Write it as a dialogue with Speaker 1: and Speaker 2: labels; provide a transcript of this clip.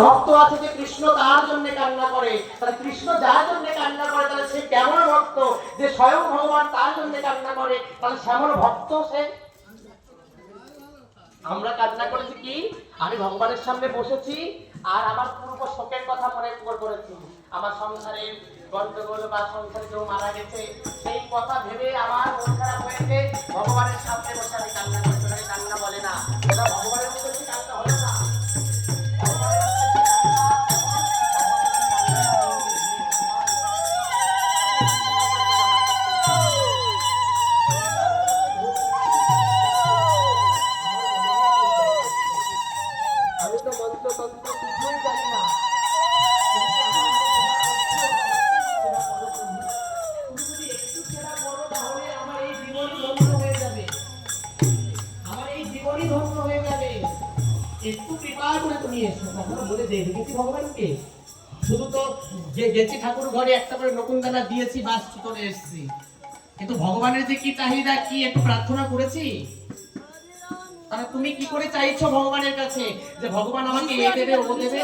Speaker 1: ভক্ত আছে যে কৃষ্ণ তার জন্য কান্না করে, তাহলে কৃষ্ণ যার জন্য কান্না করে তাহলে সে কেমন ভক্ত যে স্বয়ং ভগবান তার জন্য কান্না করে, তাহলে সেমন ভক্ত সে। আমরা কান্না করেছি কি, আমি ভগবানের সামনে বসেছি আর আমার পূর্ব শোকের কথা মনে করেছি, আমার সংসারের গন্ডগোল বা সংসারে কেউ মারা গেছে সেই কথা ভেবে আমার মন খারাপ হয়েছে, ভগবানের সামনে বসে আমি কান্না করছি। কান্না বলে না, এটা ভগবানের মধ্যে কান্না হলো না। আমি তো মন্ত্রতন্ত্র কিছুই জানি না, একটু সেরা বড় তাহলে আমার এই জীবনই ধন্য হয়ে যাবে, আমার এই জীবনই ধন্য হয়ে যাবে। একটু কৃপা করে তুমি এসো। কখনো বলে দেখেছি ভগবানকে? শুধু তো যে গেছি ঠাকুর ঘরে একটা করে নকুনদানা দিয়েছি, বাস চলে এসেছি, কিন্তু ভগবানের যে কি চাহিদা, কি একটু প্রার্থনা করেছি? তাহলে তুমি কি করে চাইছো ভগবানের কাছে যে ভগবান আমাকে এ দেবে ও দেবে?